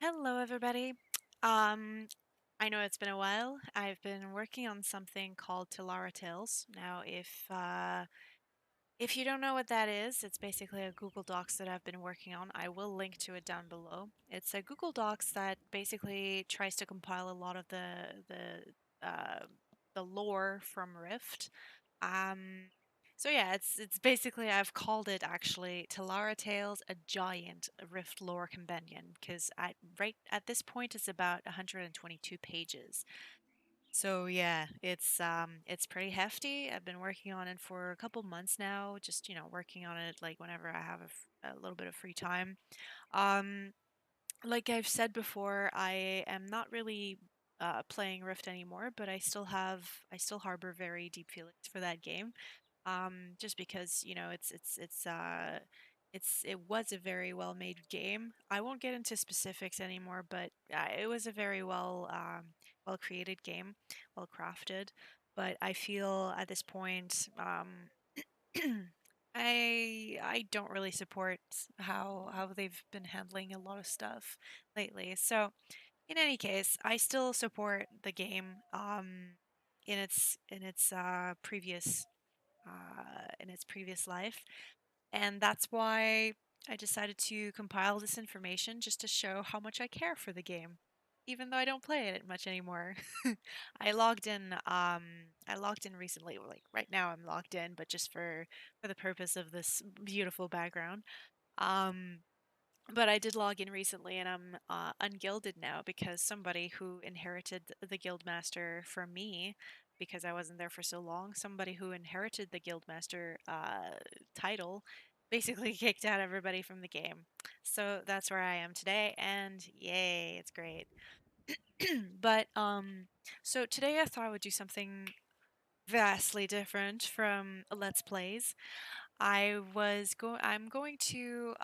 Hello, everybody. Um, I know it's been a while. I've been working on something called Telara Tales. Now, if you don't know what that is, it's basically a Google Docs that I've been working on. I will link to it down below. It's a Google Docs that basically tries to compile a lot of the lore from Rift. Um, so yeah, it's basically I've called it actually Telara Tales, a giant Rift lore companion, because right at this point it's about 122 pages. So yeah, it's pretty hefty. I've been working on it for a couple months now, just working on it like whenever I have a little bit of free time. Um, like I've said before, I am not really playing Rift anymore, but I still harbor very deep feelings for that game. Just because it was a very well made game. I won't get into specifics anymore, but it was a very well created game, well crafted. But I feel at this point, I don't really support how they've been handling a lot of stuff lately. So in any case, I still support the game in its previous life, and that's why I decided to compile this information just to show how much I care for the game, even though I don't play it much anymore. I logged in recently, like right now I'm logged in, but just for the purpose of this beautiful background. Um, but I did log in recently and I'm ungilded now because somebody who inherited the guildmaster from me, because I wasn't there for so long, somebody who inherited the guildmaster title basically kicked out everybody from the game. So that's where I am today, and yay, it's great. But so today I thought I would do something vastly different from Let's Plays. I'm going to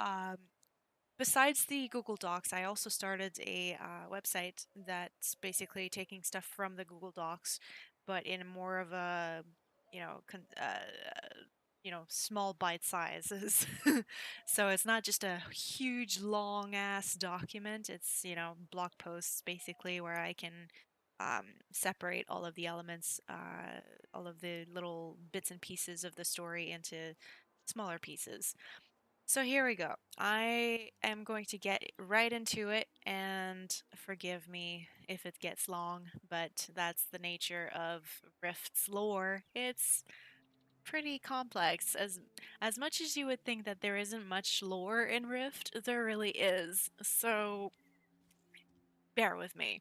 besides the Google Docs, I also started a website that's basically taking stuff from the Google Docs, but in more of a, you know, small bite sizes. So it's not just a huge long ass document. It's, blog posts basically where I can separate all of the elements, all of the little bits and pieces of the story into smaller pieces. So here we go. I am going to get right into it, and forgive me if it gets long, but that's the nature of Rift's lore. It's pretty complex. As much as you would think that there isn't much lore in Rift, there really is. So bear with me.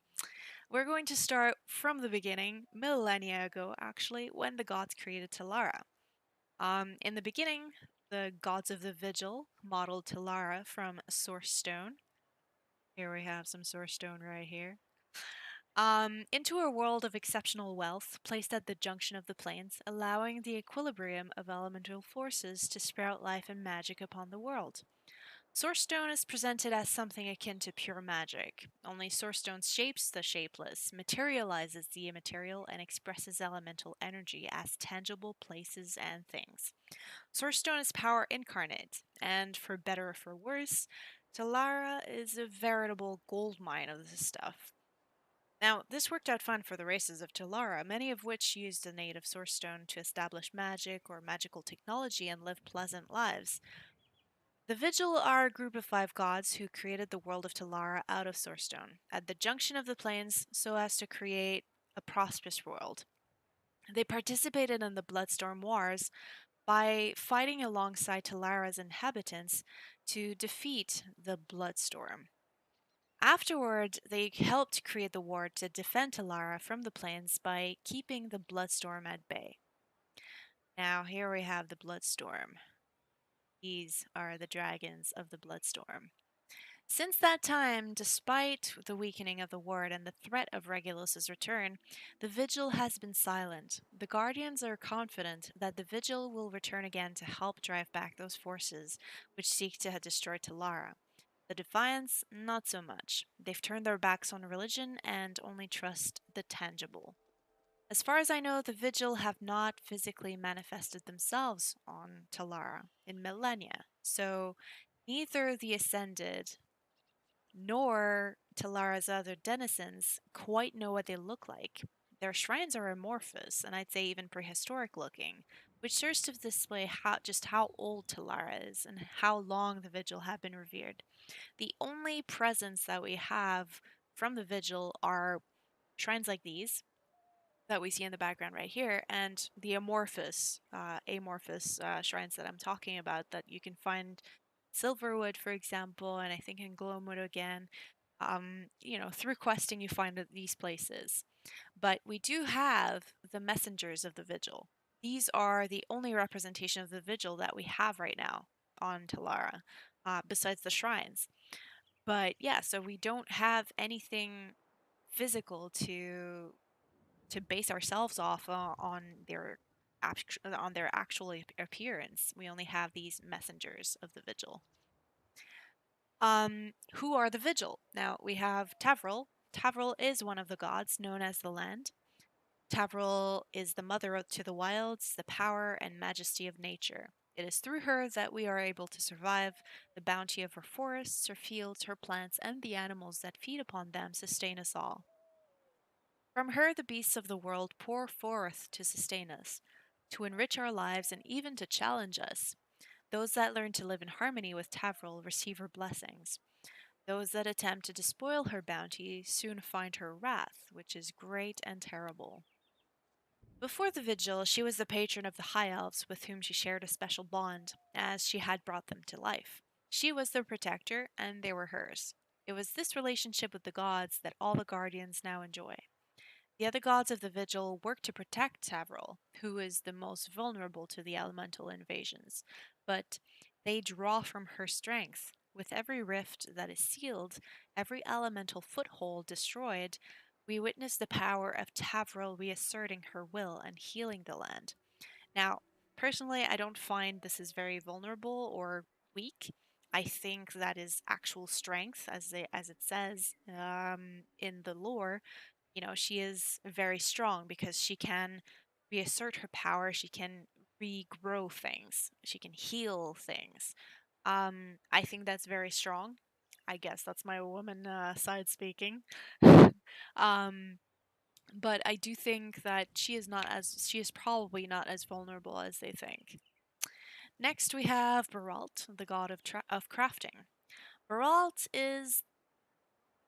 We're going to start from the beginning, millennia ago actually, when the gods created Telara. In the beginning, the gods of the Vigil modeled Telara from Source Stone. Here we have some Source Stone right here. Into a world of exceptional wealth placed at the junction of the planes, allowing the equilibrium of elemental forces to sprout life and magic upon the world. Source Stone is presented as something akin to pure magic, only Source Stone shapes the shapeless, materializes the immaterial, and expresses elemental energy as tangible places and things. Source Stone is power incarnate, and for better or for worse, Telara is a veritable gold mine of this stuff. Now, this worked out fine for the races of Telara, many of which used the native Source Stone to establish magic or magical technology and live pleasant lives. The Vigil are a group of five gods who created the world of Telara out of Source Stone, at the junction of the planes, so as to create a prosperous world. They participated in the Bloodstorm Wars by fighting alongside Talara's inhabitants to defeat the Bloodstorm. Afterward, they helped create the war to defend Talara from the plains by keeping the Bloodstorm at bay. Now, here we have the Bloodstorm. These are the dragons of the Bloodstorm. Since that time, despite the weakening of the ward and the threat of Regulus's return, the Vigil has been silent. The Guardians are confident that the Vigil will return again to help drive back those forces which seek to destroy Talara. The Defiants, not so much. They've turned their backs on religion and only trust the tangible. As far as I know, the Vigil have not physically manifested themselves on Talara in Millennia, so neither the Ascended nor Talara's other denizens quite know what they look like. Their shrines are amorphous, and I'd say even prehistoric looking, which serves to display how old Talara is and how long the Vigil have been revered. The only presents that we have from the Vigil are shrines like these that we see in the background right here, and the amorphous shrines that I'm talking about that you can find Silverwood, for example, and I think in Gloamwood again. Through questing, you find these places. But we do have the messengers of the Vigil. These are the only representation of the Vigil that we have right now on Telara, besides the shrines. But yeah, so we don't have anything physical to base ourselves off on on their actual appearance. We only have these messengers of the Vigil. Who are the Vigil? Now we have Tavril. Tavril is one of the gods known as the Land. Tavril is the mother to the wilds, the power and majesty of nature. It is through her that we are able to survive. The bounty of her forests, her fields, her plants, and the animals that feed upon them sustain us all. From her, the beasts of the world pour forth to sustain us, to enrich our lives, and even to challenge us. Those that learn to live in harmony with Tavril receive her blessings. Those that attempt to despoil her bounty soon find her wrath, which is great and terrible. Before the vigil, she was the patron of the High Elves with whom she shared a special bond, as she had brought them to life. She was their protector, and they were hers. It was this relationship with the gods that all the guardians now enjoy. The other gods of the vigil work to protect Tavril, who is the most vulnerable to the elemental invasions, but they draw from her strength. With every rift that is sealed, every elemental foothold destroyed, we witness the power of Tavril reasserting her will and healing the land. Now, personally, I don't find this is very vulnerable or weak. I think that is actual strength, as it says in the lore. She is very strong because she can reassert her power, she can regrow things, she can heal things. I think that's very strong. I guess that's my woman side speaking. um, but I do think that she is probably not as vulnerable as they think. Next, we have Baralt, the god of crafting. Baralt is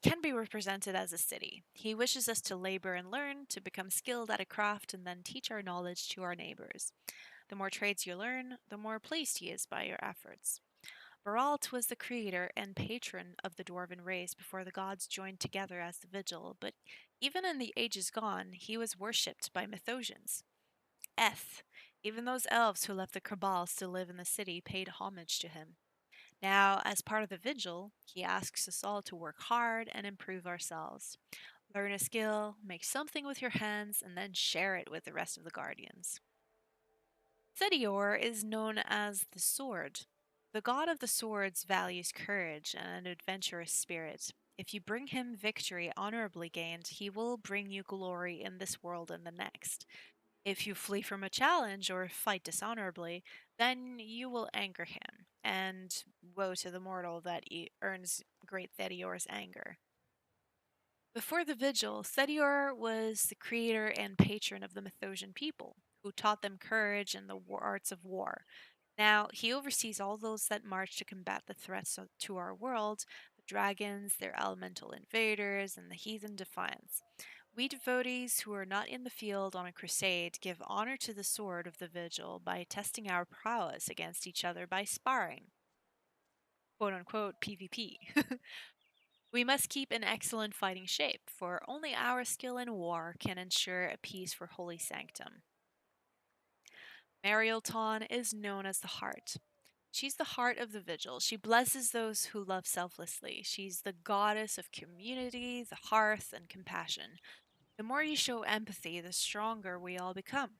can be represented as a city. He wishes us to labor and learn, to become skilled at a craft, and then teach our knowledge to our neighbors. The more trades you learn, the more pleased he is by your efforts. Baralt was the creator and patron of the dwarven race before the gods joined together as the Vigil, but even in the ages gone, he was worshipped by Mythosians. Eth, even those elves who left the Cabals to live in the city, paid homage to him. Now, as part of the vigil, he asks us all to work hard and improve ourselves. Learn a skill, make something with your hands, and then share it with the rest of the guardians. Thedior is known as the Sword. The god of the swords values courage and an adventurous spirit. If you bring him victory honorably gained, he will bring you glory in this world and the next. If you flee from a challenge or fight dishonorably, then you will anger him, and woe to the mortal that earns great Thedior's anger. Before the vigil, Thedior was the creator and patron of the Mythosian people, who taught them courage and the arts of war. Now, he oversees all those that march to combat the threats to our world, the dragons, their elemental invaders, and the heathen defiance. We devotees who are not in the field on a crusade give honor to the sword of the vigil by testing our prowess against each other by sparring, quote unquote PvP. We must keep in excellent fighting shape, for only our skill in war can ensure a peace for holy sanctum. Marielton is known as the Heart. She's the heart of the vigil. She blesses those who love selflessly. She's the goddess of community, the hearth, and compassion. The more you show empathy, the stronger we all become.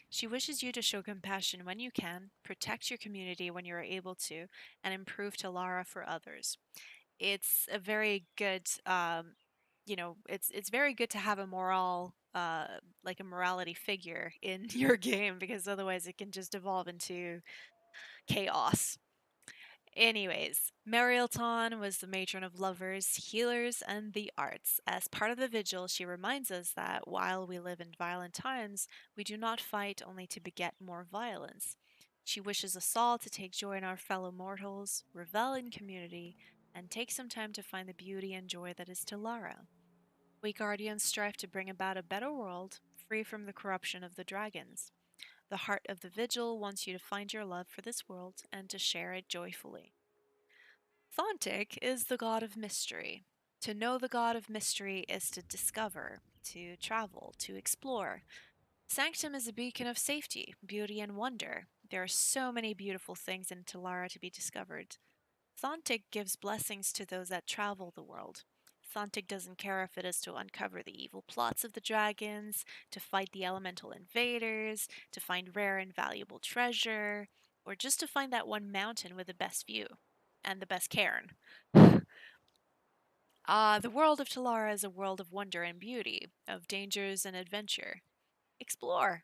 She wishes you to show compassion when you can, protect your community when you are able to, and improve Telara for others. It's a very good, it's very good to have a like a morality figure in your game because otherwise it can just evolve into chaos. Anyways, Marielton was the matron of lovers, healers, and the arts. As part of the vigil, she reminds us that while we live in violent times, we do not fight only to beget more violence. She wishes us all to take joy in our fellow mortals, revel in community, and take some time to find the beauty and joy that is Telara. We guardians strive to bring about a better world, free from the corruption of the dragons. The heart of the vigil wants you to find your love for this world and to share it joyfully. Thontic is the god of mystery. To know the god of mystery is to discover, to travel, to explore. Sanctum is a beacon of safety, beauty, and wonder. There are so many beautiful things in Telara to be discovered. Thontic gives blessings to those that travel the world. Thontic doesn't care if it is to uncover the evil plots of the dragons, to fight the elemental invaders, to find rare and valuable treasure, or just to find that one mountain with the best view and the best cairn. The world of Talara is a world of wonder and beauty, of dangers and adventure. Explore.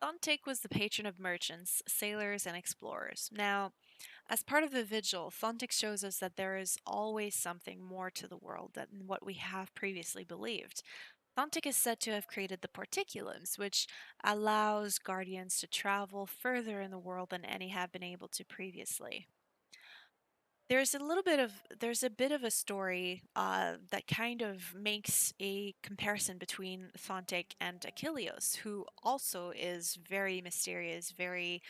Thontic was the patron of merchants, sailors, and explorers. Now, as part of the vigil, Thontic shows us that there is always something more to the world than what we have previously believed. Thontic is said to have created the Porticulums, which allows guardians to travel further in the world than any have been able to previously. There's a bit of a story that kind of makes a comparison between Thontic and Achilleos, who also is very mysterious, very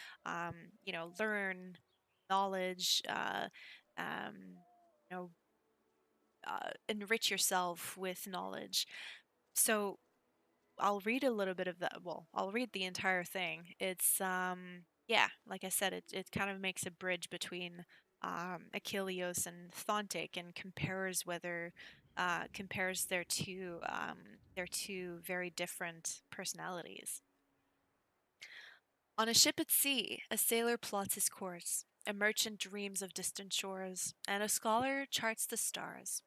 learn knowledge, um, you know, enrich yourself with knowledge. So I'll read a little bit of that. Well, I'll read the entire thing. It's yeah, like I said, it kind of makes a bridge between Achilleos and Thontic and compares their two very different personalities. On a ship at sea, a sailor plots his course. A merchant dreams of distant shores, and a scholar charts the stars.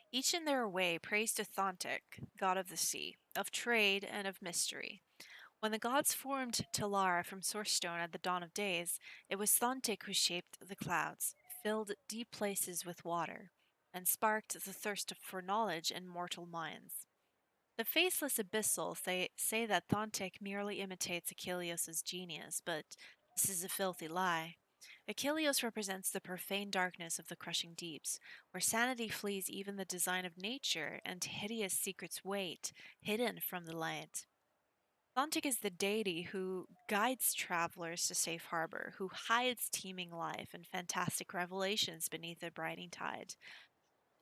Each in their way prays to Thontic, god of the sea, of trade and of mystery. When the gods formed Telara from source stone at the dawn of days, it was Thontic who shaped the clouds, filled deep places with water, and sparked the thirst for knowledge in mortal minds. The faceless abyssal say that Thontic merely imitates Achilleos' genius, but this is a filthy lie. Achilleos represents the profane darkness of the crushing deeps, where sanity flees even the design of nature and hideous secrets wait, hidden from the light. Thontic is the deity who guides travelers to safe harbor, who hides teeming life and fantastic revelations beneath the brightening tide.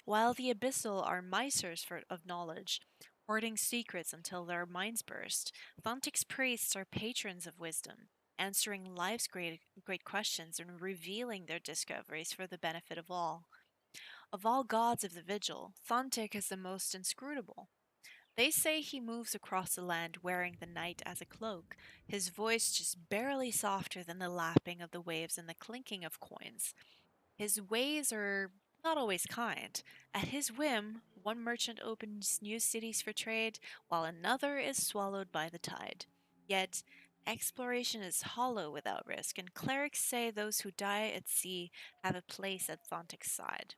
While the abyssal are misers of knowledge, hoarding secrets until their minds burst, Thontic's priests are patrons of wisdom, answering life's great questions and revealing their discoveries for the benefit of all. Of all gods of the vigil, Thontic is the most inscrutable. They say he moves across the land wearing the night as a cloak, his voice just barely softer than the lapping of the waves and the clinking of coins. His ways are not always kind. At his whim, one merchant opens new cities for trade, while another is swallowed by the tide. Yet, exploration is hollow without risk, and clerics say those who die at sea have a place at Thontic's side.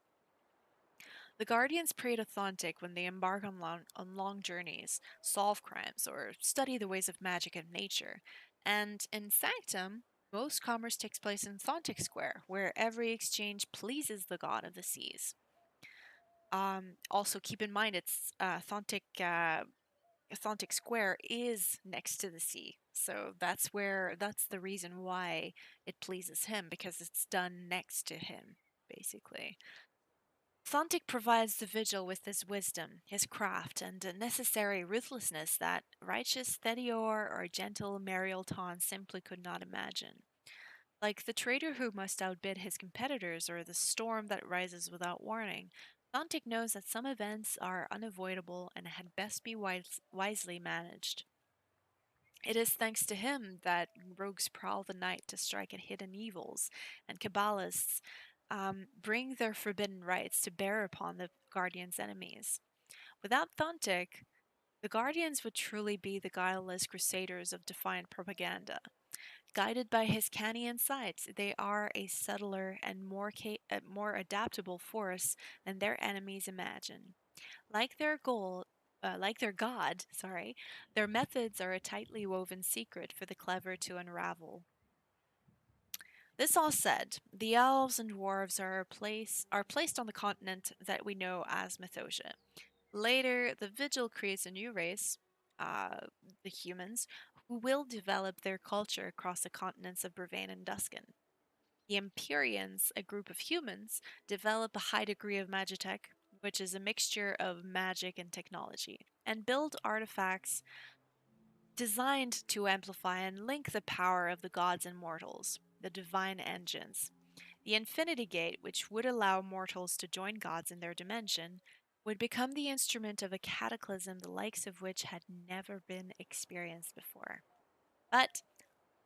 The Guardians pray to Thontic when they embark on long journeys, solve crimes, or study the ways of magic and nature. And in Sanctum, most commerce takes place in Thontic Square, where every exchange pleases the god of the seas. Also, keep in mind it's Thontic Square is next to the sea, so that's the reason why it pleases him because it's done next to him, basically. Thontic provides the vigil with his wisdom, his craft, and a necessary ruthlessness that righteous Thedior or gentle Marielton simply could not imagine. Like the trader who must outbid his competitors or the storm that rises without warning, Thontic knows that some events are unavoidable and had best be wisely managed. It is thanks to him that rogues prowl the night to strike at hidden evils, and Kabbalists bring their forbidden rites to bear upon the Guardian's enemies. Without Thontic, the Guardians would truly be the guileless crusaders of defiant propaganda. Guided by his canny insights, they are a subtler and more adaptable force than their enemies imagine. Like their like their god, sorry, their methods are a tightly woven secret for the clever to unravel. This all said, the elves and dwarves are placed on the continent that we know as Mythosia. Later, the Vigil creates a new race, uh, the humans, who will develop their culture across the continents of Brevane and Duskin. The Empyreans, a group of humans, develop a high degree of magitech, which is a mixture of magic and technology, and build artifacts designed to amplify and link the power of the gods and mortals, the divine engines. The Infinity Gate, which would allow mortals to join gods in their dimension, would become the instrument of a cataclysm the likes of which had never been experienced before. But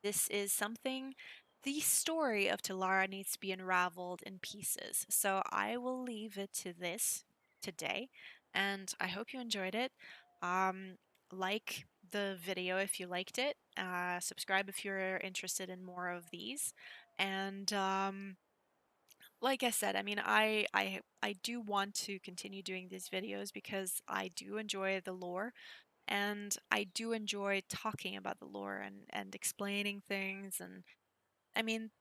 this is something the story of Telara needs to be unraveled in pieces. So I will leave it to this today, and I hope you enjoyed it. Um, like the video if you liked it. Subscribe if you're interested in more of these. And like I said, I mean, I do want to continue doing these videos because I do enjoy the lore and I do enjoy talking about the lore and explaining things. And I mean,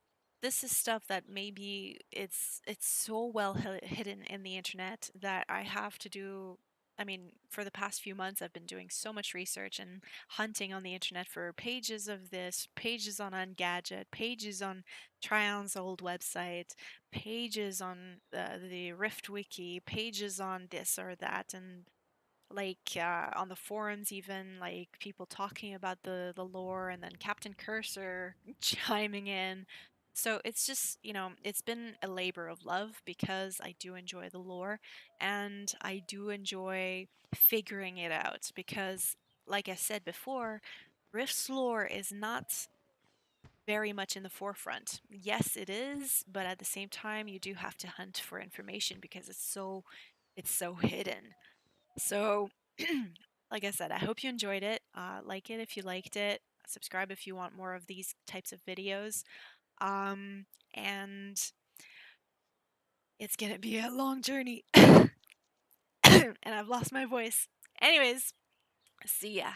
this is stuff that maybe it's so well hidden in the internet that I have to do. I mean, for the past few months, I've been doing so much research and hunting on the internet for pages of this, pages on Ungadget, pages on Trion's old website, pages on the Rift Wiki, pages on this or that, and on the forums even like people talking about the lore and then Captain Cursor chiming in. So it's just, it's been a labor of love because I do enjoy the lore and I do enjoy figuring it out because like I said before, Rift's lore is not very much in the forefront. Yes, it is, but at the same time you do have to hunt for information because it's so hidden. So, like I said, I hope you enjoyed it. Like it if you liked it. Subscribe if you want more of these types of videos. And it's gonna be a long journey. And I've lost my voice. Anyways, see ya.